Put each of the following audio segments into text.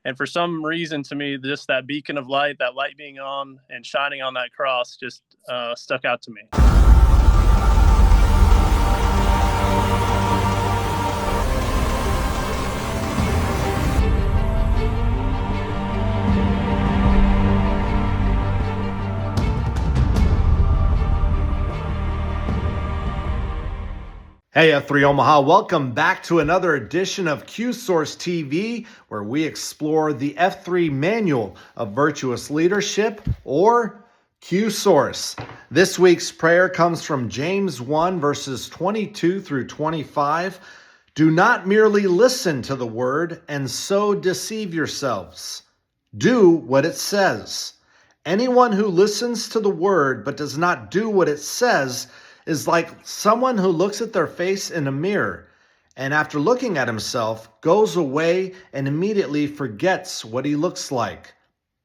And for some reason, to me, just that beacon of light, that light being on and shining on that cross, just stuck out to me. Hey, F3 Omaha, welcome back to another edition of Q-Source TV, where we explore the F3 Manual of Virtuous Leadership, or Q-Source. This week's prayer comes from James 1, verses 22 through 25. Do not merely listen to the word and so deceive yourselves. Do what it says. Anyone who listens to the word but does not do what it says is like someone who looks at their face in a mirror and after looking at himself goes away and immediately forgets what he looks like.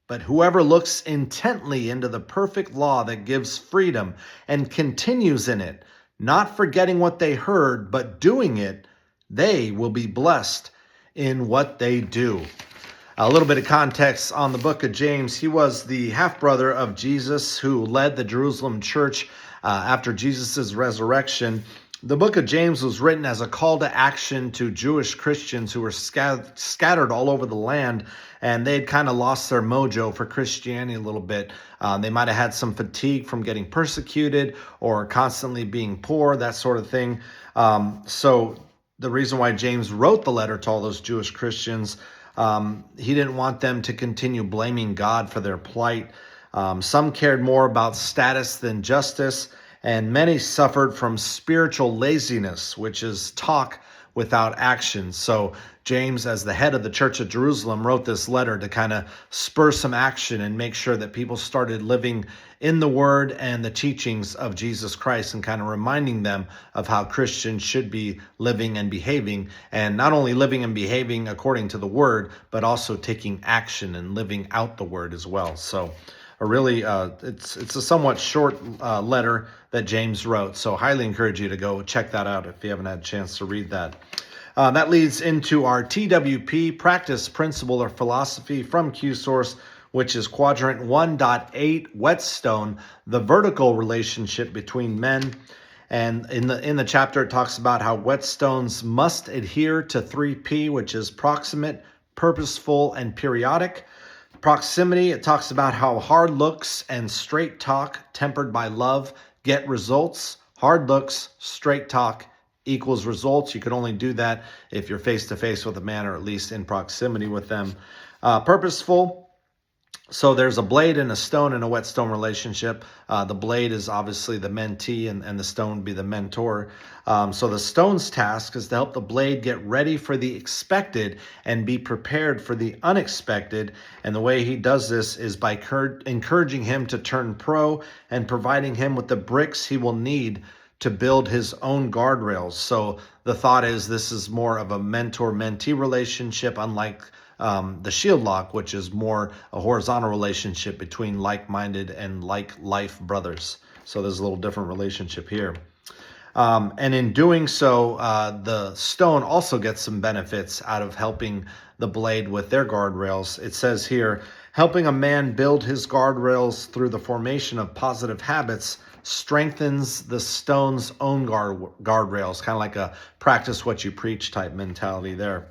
But whoever looks intently into the perfect law that gives freedom and continues in it, not forgetting what they heard but doing it, they will be blessed in what they do. A little bit of context on the book of James. He was the half-brother of Jesus who led the Jerusalem church after Jesus' resurrection. The book of James was written as a call to action to Jewish Christians who were scattered all over the land, and they had kind of lost their mojo for Christianity a little bit. They might have had some fatigue from getting persecuted or constantly being poor, that sort of thing. So the reason why James wrote the letter to all those Jewish Christians, he didn't want them to continue blaming God for their plight. Some cared more about status than justice, and many suffered from spiritual laziness, which is talk without action. So James, as the head of the Church of Jerusalem, wrote this letter to kind of spur some action and make sure that people started living in the word and the teachings of Jesus Christ, and kind of reminding them of how Christians should be living and behaving, and not only living and behaving according to the word, but also taking action and living out the word as well. So it's a somewhat short letter that James wrote, so highly encourage you to go check that out if you haven't had a chance to read that. That leads into our TWP, Practice, Principle, or Philosophy from Q-Source, which is Quadrant 1.8, Whetstone, the vertical relationship between men. And in the chapter, it talks about how whetstones must adhere to 3P, which is proximate, purposeful, and periodic. Proximity, it talks about how hard looks and straight talk tempered by love get results. Hard looks, straight talk equals results. You can only do that if you're face to face with a man, or at least in proximity with them. Purposeful. So there's a blade and a stone in a whetstone relationship. The blade is obviously the mentee, and the stone would be the mentor. So the stone's task is to help the blade get ready for the expected and be prepared for the unexpected. And the way he does this is by encouraging him to turn pro and providing him with the bricks he will need to build his own guardrails. So the thought is this is more of a mentor-mentee relationship, unlike the shield lock, which is more a horizontal relationship between like-minded and like-life brothers. So there's a little different relationship here. And in doing so, the stone also gets some benefits out of helping the blade with their guardrails. It says here, helping a man build his guardrails through the formation of positive habits strengthens the stone's own guardrails, kind of like a practice what you preach type mentality there.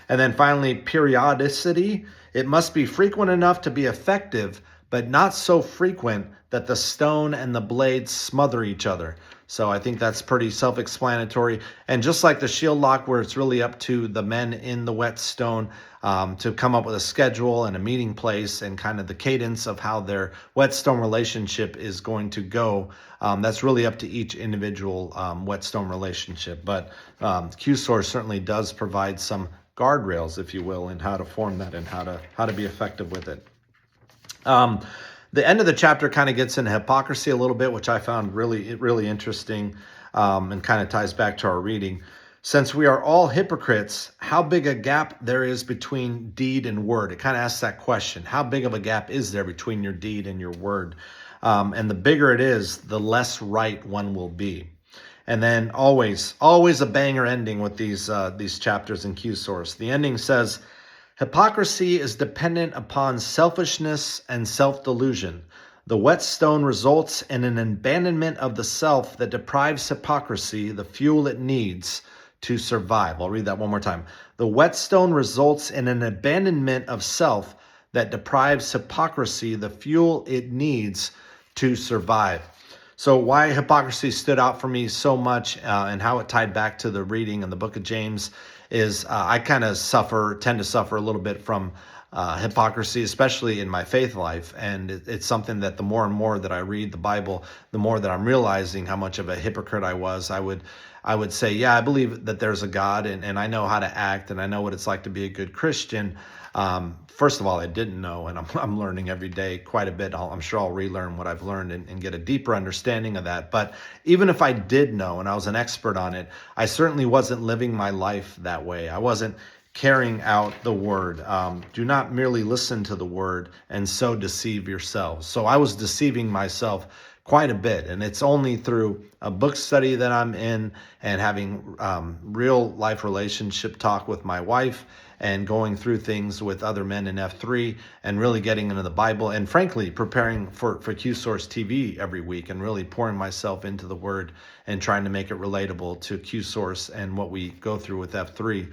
And then finally, periodicity. It must be frequent enough to be effective, but not so frequent that the stone and the blade smother each other. So I think that's pretty self-explanatory. And just like the shield lock, where it's really up to the men in the whetstone to come up with a schedule and a meeting place and kind of the cadence of how their whetstone relationship is going to go, that's really up to each individual whetstone relationship. But Q-Source certainly does provide some guardrails, if you will, in how to form that and how to be effective with it. The end of the chapter kind of gets into hypocrisy a little bit, which I found really interesting, and kind of ties back to our reading. Since we are all hypocrites, how big a gap there is between deed and word? It kind of asks that question. How big of a gap is there between your deed and your word? And the bigger it is, the less right one will be. And then always a banger ending with these chapters in Q-Source. The ending says, Hypocrisy is dependent upon selfishness and self-delusion. The whetstone results in an abandonment of the self that deprives hypocrisy the fuel it needs to survive. I'll read that one more time. The whetstone results in an abandonment of self that deprives hypocrisy the fuel it needs to survive. So why hypocrisy stood out for me so much and how it tied back to the reading in the book of James is I kind of tend to suffer a little bit from hypocrisy, especially in my faith life. And it's something that the more and more that I read the Bible, the more that I'm realizing how much of a hypocrite I was. I would say, yeah, I believe that there's a God and I know how to act and I know what it's like to be a good Christian. First of all, I didn't know, and I'm learning every day quite a bit. I'm sure I'll relearn what I've learned and get a deeper understanding of that. But even if I did know and I was an expert on it, I certainly wasn't living my life that way. I wasn't carrying out the word. Do not merely listen to the word and so deceive yourselves. So I was deceiving myself quite a bit. And it's only through a book study that I'm in and having real life relationship talk with my wife and going through things with other men in F3 and really getting into the Bible and frankly preparing for Q Source TV every week and really pouring myself into the word and trying to make it relatable to Q Source and what we go through with F3.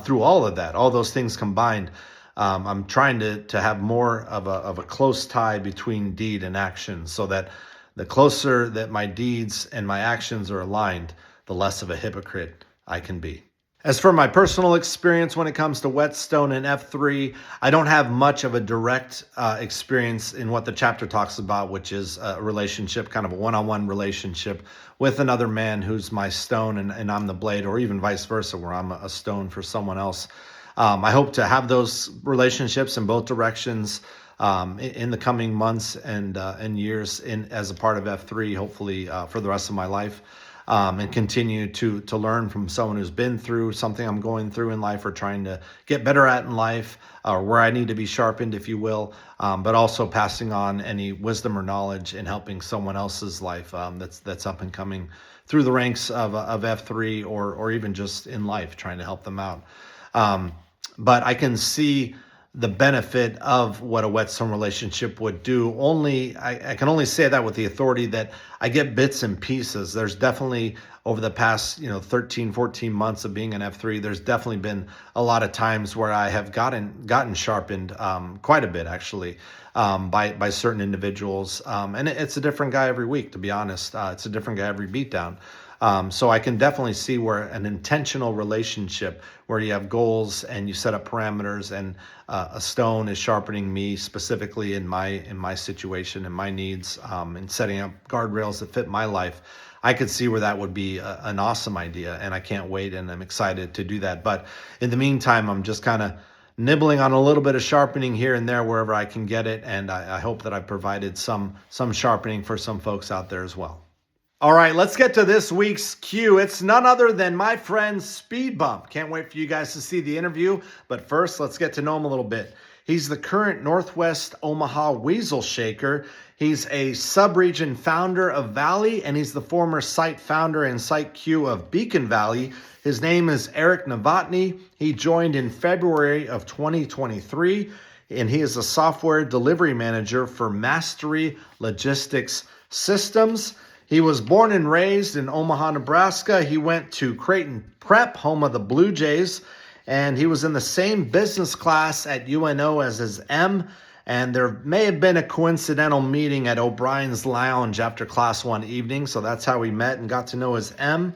Through all of that, all those things combined, I'm trying to have more of a close tie between deed and action so that the closer that my deeds and my actions are aligned, the less of a hypocrite I can be. As for my personal experience when it comes to Whetstone and F3, I don't have much of a direct experience in what the chapter talks about, which is a relationship, kind of a one-on-one relationship with another man who's my stone and I'm the blade, or even vice versa, where I'm a stone for someone else. I hope to have those relationships in both directions in the coming months and years as a part of F3, hopefully for the rest of my life. And continue to learn from someone who's been through something I'm going through in life or trying to get better at in life, or where I need to be sharpened, if you will, but also passing on any wisdom or knowledge and helping someone else's life that's up and coming through the ranks of F3 or even just in life, trying to help them out. But I can see the benefit of what a Whetstone relationship would do. I can only say that with the authority that I get bits and pieces. There's definitely over the past 13, 14 months of being an F3, there's definitely been a lot of times where I have gotten sharpened quite a bit actually by certain individuals. And it's a different guy every week, to be honest. It's a different guy every beatdown. So I can definitely see where an intentional relationship where you have goals and you set up parameters and a stone is sharpening me specifically in my situation and my needs and setting up guardrails that fit my life. I could see where that would be an awesome idea, and I can't wait, and I'm excited to do that. But in the meantime, I'm just kind of nibbling on a little bit of sharpening here and there wherever I can get it, and I hope that I've provided some sharpening for some folks out there as well. All right, let's get to this week's Q. It's none other than my friend Speed Bump. Can't wait for you guys to see the interview, but first, let's get to know him a little bit. He's the current Northwest Omaha Weasel Shaker. He's a sub-region founder of Valley, and he's the former site founder and site Q of Beacon Valley. His name is Eric Novotny. He joined in February of 2023, and he is a software delivery manager for Mastery Logistics Systems. He was born and raised in Omaha, Nebraska. He went to Creighton Prep, home of the Blue Jays, and he was in the same business class at UNO as his M. And there may have been a coincidental meeting at O'Brien's Lounge after Class 1 evening, so that's how we met and got to know his M.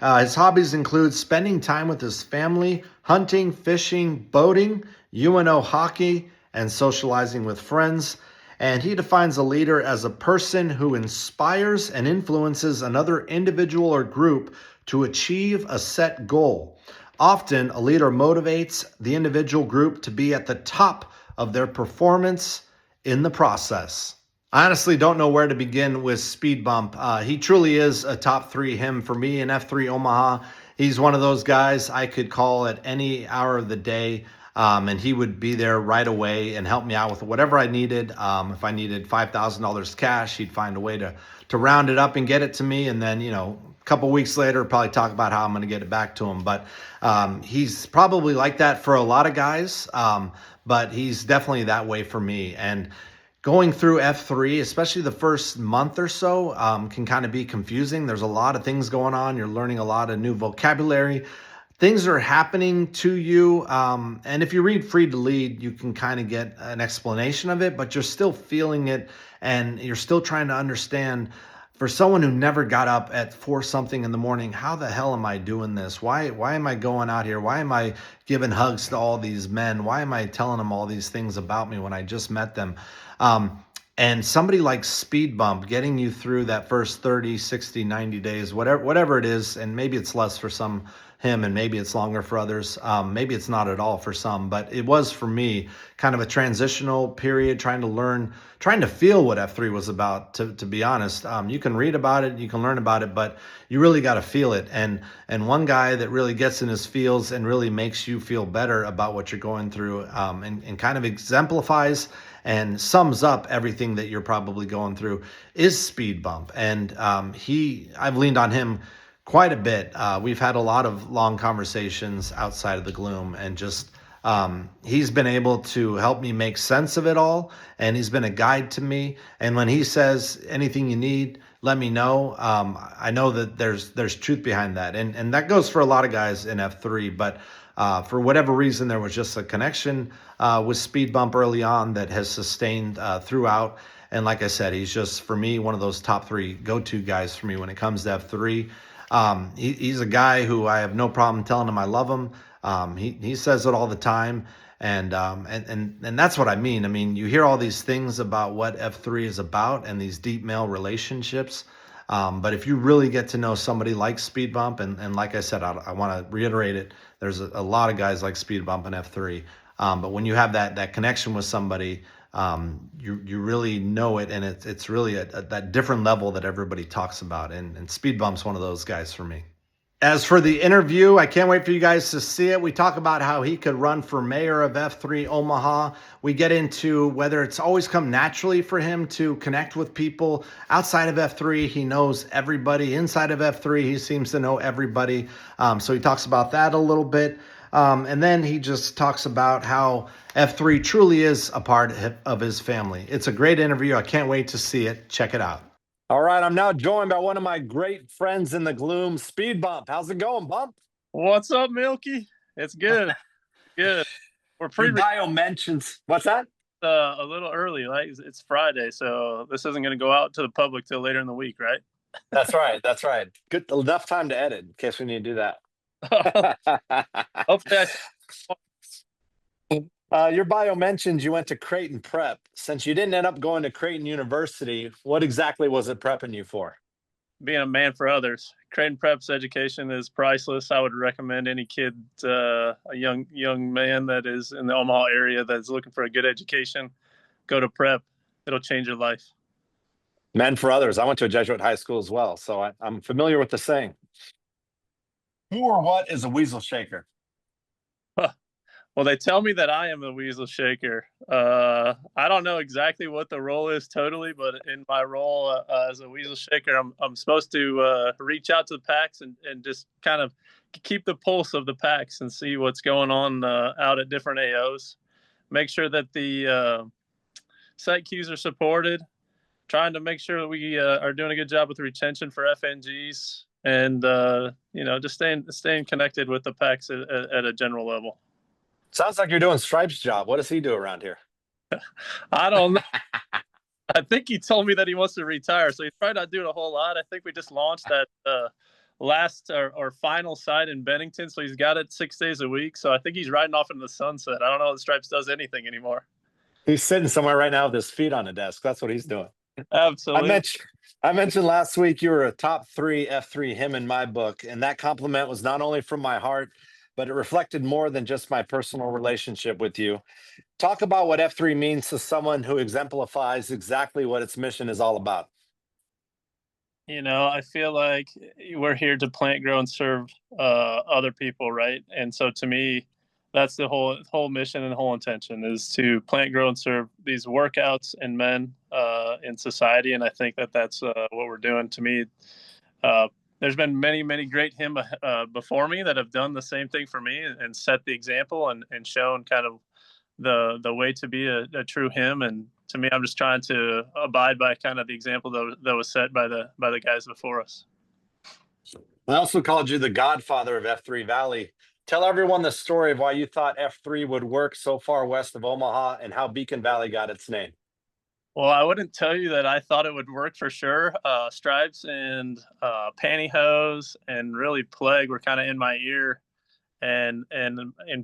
His hobbies include spending time with his family, hunting, fishing, boating, UNO hockey, and socializing with friends. And he defines a leader as a person who inspires and influences another individual or group to achieve a set goal. Often, a leader motivates the individual group to be at the top of their performance in the process. I honestly don't know where to begin with Speed Bump. He truly is a top 3 him for me in F3 Omaha. He's one of those guys I could call at any hour of the day. And he would be there right away and help me out with whatever I needed. If I needed $5,000 cash, he'd find a way to round it up and get it to me. And then, couple weeks later, probably talk about how I'm going to get it back to him. But he's probably like that for a lot of guys, but he's definitely that way for me. And going through F3, especially the first month or so, can kind of be confusing. There's a lot of things going on. You're learning a lot of new vocabulary. Things are happening to you. And if you read Free to Lead, you can kind of get an explanation of it, but you're still feeling it and you're still trying to understand. For someone who never got up at 4 something in the morning, how the hell am I doing this? Why am I going out here? Why am I giving hugs to all these men? Why am I telling them all these things about me when I just met them? And somebody like Speed Bump getting you through that first 30, 60, 90 days, whatever it is, and maybe it's less for him and maybe it's longer for others. Maybe it's not at all for some, but it was for me kind of a transitional period, trying to learn, trying to feel what F3 was about, to be honest. You can read about it, you can learn about it, but you really got to feel it. And one guy that really gets in his feels and really makes you feel better about what you're going through, and kind of exemplifies and sums up everything that you're probably going through, is Speed Bump. And I've leaned on him quite a bit. We've had a lot of long conversations outside of the gloom, and just he's been able to help me make sense of it all, and he's been a guide to me. And when he says anything you need, let me know, I know that there's truth behind that, and that goes for a lot of guys in F3. But for whatever reason, there was just a connection with Speed Bump early on that has sustained throughout. And like I said, he's just, for me, one of those top 3 go-to guys for me when it comes to F3. He's a guy who I have no problem telling him I love him. He says it all the time. And that's what I mean. I mean, you hear all these things about what F3 is about and these deep male relationships. But if you really get to know somebody like Speed Bump, and like I said, I want to reiterate it, there's a lot of guys like Speed Bump in F3. But when you have that connection with somebody, you really know it, and it's really at that different level that everybody talks about. And Speed Bump's one of those guys for me. As for the interview, I can't wait for you guys to see it. We talk about how he could run for mayor of F3 Omaha. We get into whether it's always come naturally for him to connect with people outside of F3. He knows everybody. Inside of F3, he seems to know everybody. So he talks about that a little bit. And then he just talks about how F3 truly is a part of his family. It's a great interview. I can't wait to see it. Check it out. All right, I'm now joined by one of my great friends in the gloom, Speed Bump. How's it going, Bump? What's up, Milky? It's good. Good. We're Your bio mentions. What's that? A little early. Like it's Friday, so this isn't going to go out to the public till later in the week, right? That's right. That's right. Good enough time to edit in case we need to do that. Hopefully, your bio mentions you went to Creighton Prep. Since you didn't end up going to Creighton University, what exactly was it prepping you for? Being a man for others. Creighton Prep's education is priceless. I would recommend any kid, a young man that is in the Omaha area that's looking for a good education, go to Prep. It'll change your life. Men for others. I went to a Jesuit high school as well, so I'm familiar with the saying. Who or what is a weasel shaker? Well, they tell me that I am a weasel shaker. I don't know exactly what the role is totally, but in my role as a weasel shaker, I'm supposed to reach out to the packs and just kind of keep the pulse of the packs and see what's going on out at different AOs. Make sure that the site queues are supported. Trying to make sure that we are doing a good job with retention for FNGs, and just staying connected with the packs at a general level. Sounds like you're doing Stripe's job. What does he do around here? I don't know. I think he told me that he wants to retire, so he's probably not doing a whole lot. I think we just launched that last or final site in Bennington, so he's got it 6 days a week. So I think he's riding off into the sunset. I don't know if Stripes does anything anymore. He's sitting somewhere right now with his feet on the desk. That's what he's doing. Absolutely. I mentioned last week you were a top 3 F3 him in my book, and that compliment was not only from my heart, but it reflected more than just my personal relationship with you. Talk about what F3 means to someone who exemplifies exactly what its mission is all about. I feel like we're here to plant, grow, and serve other people, right? And so to me, that's the whole mission and whole intention, is to plant, grow, and serve these workouts and men in society. And I think that's what we're doing. To me, there's been many great him before me that have done the same thing for me and set the example and shown kind of the way to be a true him. And to me, I'm just trying to abide by kind of the example that was set by the guys before us. I also called you the godfather of F3 Valley. Tell everyone the story of why you thought F3 would work so far west of Omaha and how Beacon Valley got its name. Well, I wouldn't tell you that I thought it would work for sure. Stripes and pantyhose and really Plague were kind of in my ear, and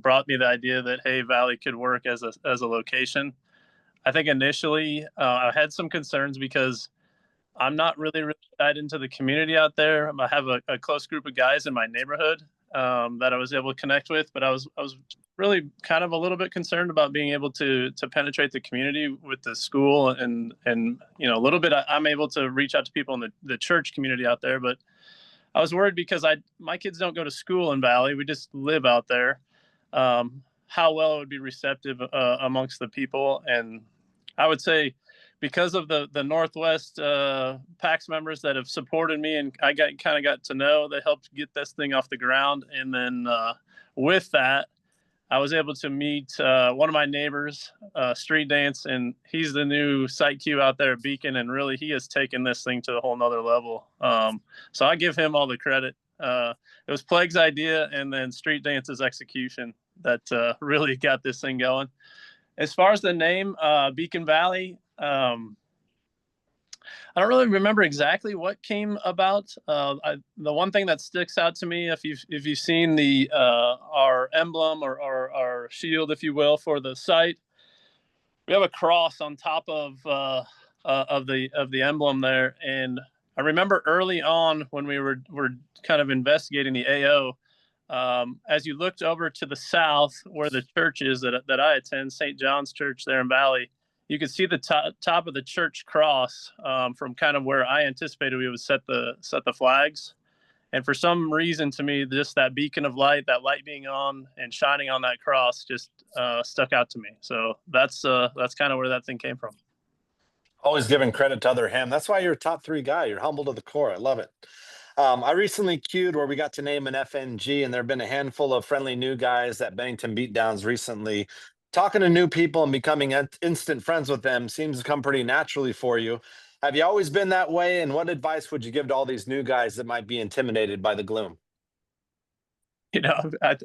brought me the idea that, hey, Valley could work as a location. I think initially I had some concerns because I'm not really tied into the community out there. I have a close group of guys in my neighborhood that I was able to connect with, but I was really kind of a little bit concerned about being able to penetrate the community with the school, and a little bit I'm able to reach out to people in the church community out there, but I was worried because my kids don't go to school in Valley. We just live out there. How well it would be receptive amongst the people. And I would say because of the Northwest PAX members that have supported me and I kind of got to know, they helped get this thing off the ground. And then with that, I was able to meet one of my neighbors, Street Dance, and he's the new site Q out there at Beacon, and really he has taken this thing to a whole nother level. So I give him all the credit. It was Plague's idea and then Street Dance's execution that really got this thing going. As far as the name, Beacon Valley, I don't really remember exactly what came about. The one thing that sticks out to me, if you've seen the our emblem or our shield, if you will, for the site, we have a cross on top of the emblem there. And I remember early on when we were kind of investigating the AO, as you looked over to the south where the church is that I attend, St. John's Church there in Valley, you could see the top of the church cross from kind of where I anticipated we would set the flags. And for some reason, to me, just that beacon of light, that light being on and shining on that cross, just stuck out to me. So that's kind of where that thing came from. Always giving credit to other him. That's why you're a top 3 guy. You're humble to the core. I love it. I recently queued where we got to name an FNG, and there have been a handful of friendly new guys at Bennington Beatdowns recently. Talking to new people and becoming instant friends with them seems to come pretty naturally for you. Have you always been that way? And what advice would you give to all these new guys that might be intimidated by the gloom?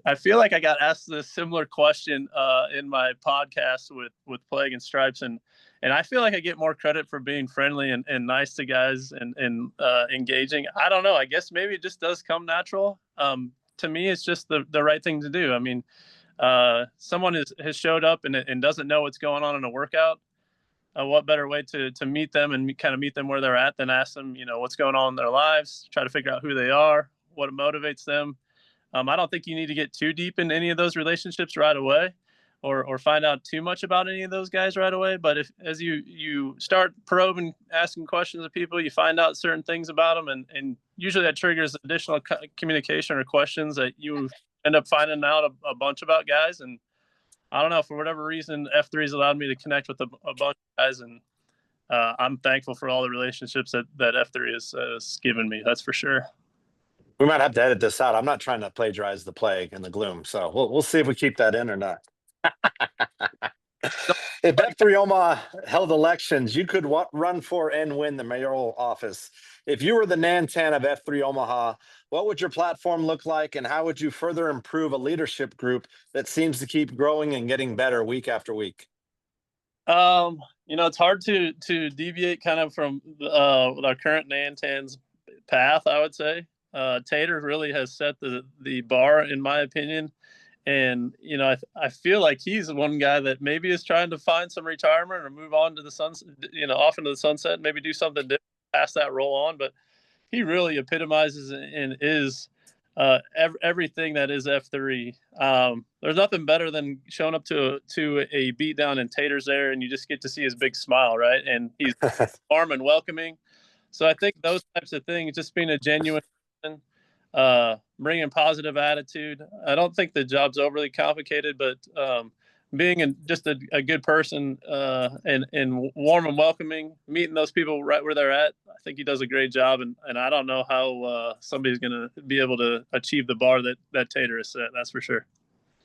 I feel like I got asked this similar question in my podcast with Plague and Stripes, and I feel like I get more credit for being friendly and nice to guys and engaging. I don't know. I guess maybe it just does come natural. To me, it's just the right thing to do. I mean, someone has showed up and doesn't know what's going on in a workout. What better way to meet them and kind of meet them where they're at than ask them, what's going on in their lives, try to figure out who they are, what motivates them. I don't think you need to get too deep in any of those relationships right away or find out too much about any of those guys right away. But as you start probing, asking questions of people, you find out certain things about them. And usually that triggers additional communication or questions that you end up finding out a bunch about guys. And I don't know, for whatever reason, F3 has allowed me to connect with a bunch of guys. And I'm thankful for all the relationships that F3 has given me. That's for sure. We might have to edit this out. I'm not trying to plagiarize the Plague and the gloom. So we'll see if we keep that in or not. If F3 Omaha held elections, you could run for and win the mayoral office. If you were the Nantan of F3 Omaha, what would your platform look like, and how would you further improve a leadership group that seems to keep growing and getting better week after week? It's hard to deviate kind of from our current Nantan's path, I would say. Tater really has set the bar, in my opinion. And, I feel like he's one guy that maybe is trying to find some retirement or move on to the sunset, off into the sunset, and maybe do something different, pass that role on. But he really epitomizes and is everything that is F3. There's nothing better than showing up to a beatdown and Tater's there, and you just get to see his big smile, right? And he's warm and welcoming. So I think those types of things, just being a genuine person, bringing positive attitude. I don't think the job's overly complicated, but just a good person, and warm and welcoming, meeting those people right where they're at. I think he does a great job, and I don't know how somebody's going to be able to achieve the bar that Tater has set. That's for sure.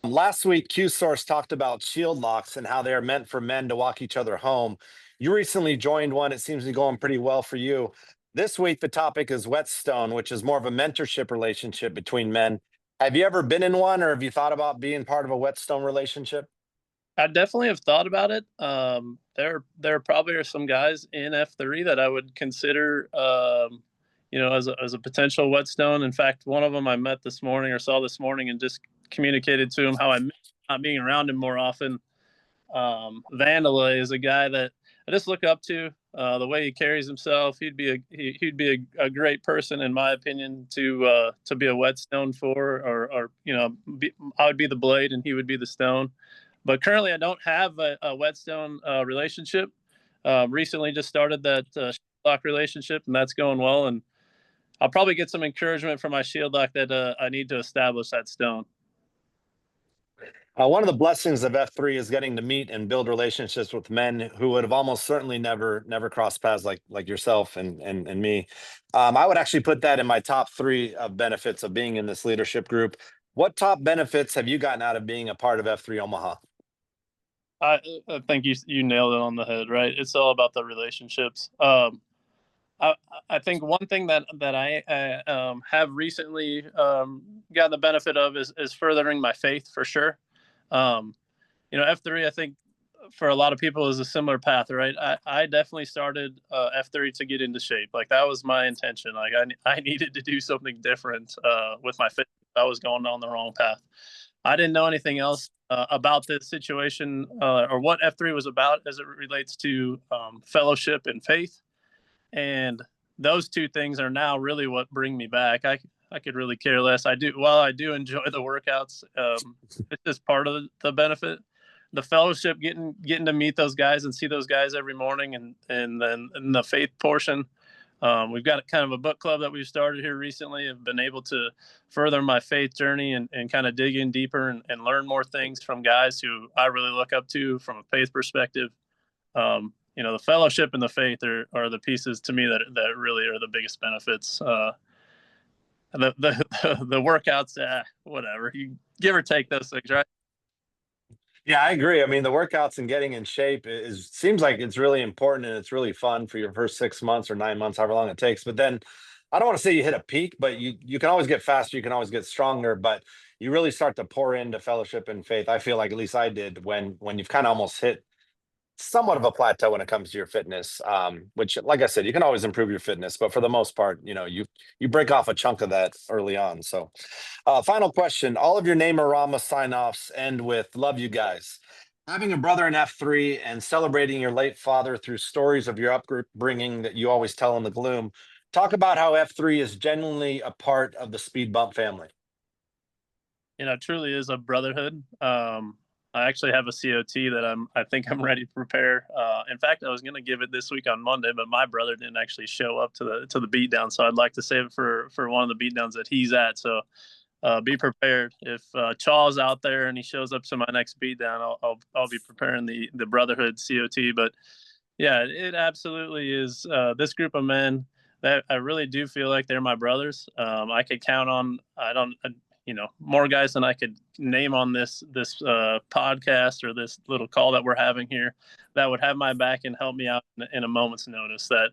Last week, Q Source talked about shield locks and how they are meant for men to walk each other home. You recently joined one. It seems to be going pretty well for you. This week, the topic is Whetstone, which is more of a mentorship relationship between men. Have you ever been in one, or have you thought about being part of a Whetstone relationship? I definitely have thought about it. There probably are some guys in F3 that I would consider, as a potential Whetstone. In fact, one of them I met this morning or saw this morning, and just communicated to him how I miss not being around him more often. Vandalay is a guy that I just look up to. The way he carries himself, he'd be a great person, in my opinion, to be a Whetstone for, or I would be the blade and he would be the stone. But currently, I don't have a Whetstone relationship. Recently, just started that lock relationship, and that's going well. And I'll probably get some encouragement from my shield lock that I need to establish that stone. One of the blessings of F3 is getting to meet and build relationships with men who would have almost certainly never crossed paths like yourself and me. I would actually put that in my top 3 of benefits of being in this leadership group. What top benefits have you gotten out of being a part of F3 Omaha? I think you nailed it on the head. Right, it's all about the relationships. I think one thing that I have recently gotten the benefit of is furthering my faith, for sure. F3, I think, for a lot of people, is a similar path, right? I definitely started F3 to get into shape. Like, that was my intention. Like, I needed to do something different with my fitness. I was going down the wrong path. I didn't know anything else about this situation or what F3 was about as it relates to fellowship and faith. And those two things are now really what bring me back. I could really care less. While I do enjoy the workouts, it's just part of the benefit. The fellowship, getting to meet those guys and see those guys every morning, and then in the faith portion, we've got kind of a book club that we've started here recently. I've been able to further my faith journey and kind of dig in deeper and learn more things from guys who I really look up to from a faith perspective. The fellowship and the faith are the pieces to me that really are the biggest benefits. The workouts, whatever, you give or take those things, right? Yeah, I agree. I mean, the workouts and getting in shape seems like it's really important, and it's really fun for your first 6 months or 9 months, however long it takes. But then, I don't want to say you hit a peak, but you can always get faster, you can always get stronger, but you really start to pour into fellowship and faith. I feel like, at least I did, when you've kind of almost hit somewhat of a plateau when it comes to your fitness, which, like I said, you can always improve your fitness, but for the most part, you break off a chunk of that early on. So final question: all of your Name-a-Rama sign-offs end with "love you guys." Having a brother in F3 and celebrating your late father through stories of your upbringing that you always tell in the gloom, talk about how F3 is genuinely a part of the Speed Bump family. It truly is a brotherhood. I actually have a COT that I think I'm ready to prepare. In fact, I was going to give it this week on Monday, but my brother didn't actually show up to the beatdown, so I'd like to save it for one of the beatdowns that he's at. So be prepared. If Chaw's out there and he shows up to my next beatdown, I'll be preparing the brotherhood COT. But yeah, it absolutely is this group of men that I really do feel like they're my brothers. I could count on. More guys than I could name on this podcast or this little call that we're having here that would have my back and help me out in a moment's notice. That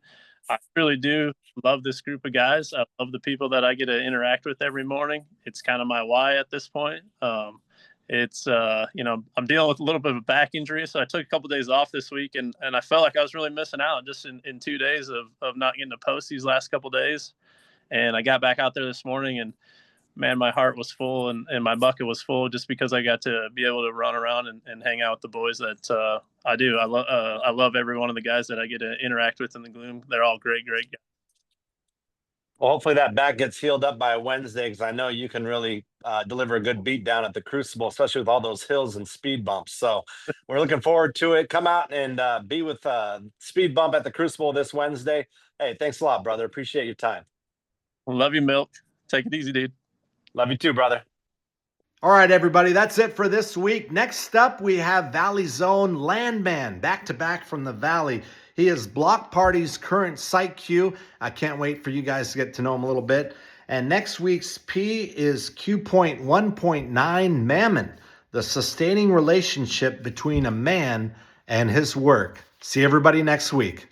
I really do love this group of guys. I love the people that I get to interact with every morning. It's kind of my why at this point. I'm dealing with a little bit of a back injury, so I took a couple of days off this week, and I felt like I was really missing out just in 2 days of not getting to post these last couple of days. And I got back out there this morning, and man, my heart was full and my bucket was full just because I got to be able to run around and hang out with the boys that I do. I love every one of the guys that I get to interact with in the gloom. They're all great guys. Well, hopefully that back gets healed up by Wednesday, because I know you can really deliver a good beat down at the Crucible, especially with all those hills and speed bumps. So we're looking forward to it. Come out and be with Speed Bump at the Crucible this Wednesday. Hey, thanks a lot, brother. Appreciate your time. Love you, Milk. Take it easy, dude. Love you too, brother. All right, everybody, that's it for this week. Next up, we have Valley Zone Landman, back-to-back from the Valley. He is Block Party's current site Q. I can't wait for you guys to get to know him a little bit. And next week's P is Q.1.9 Mammon, the sustaining relationship between a man and his work. See everybody next week.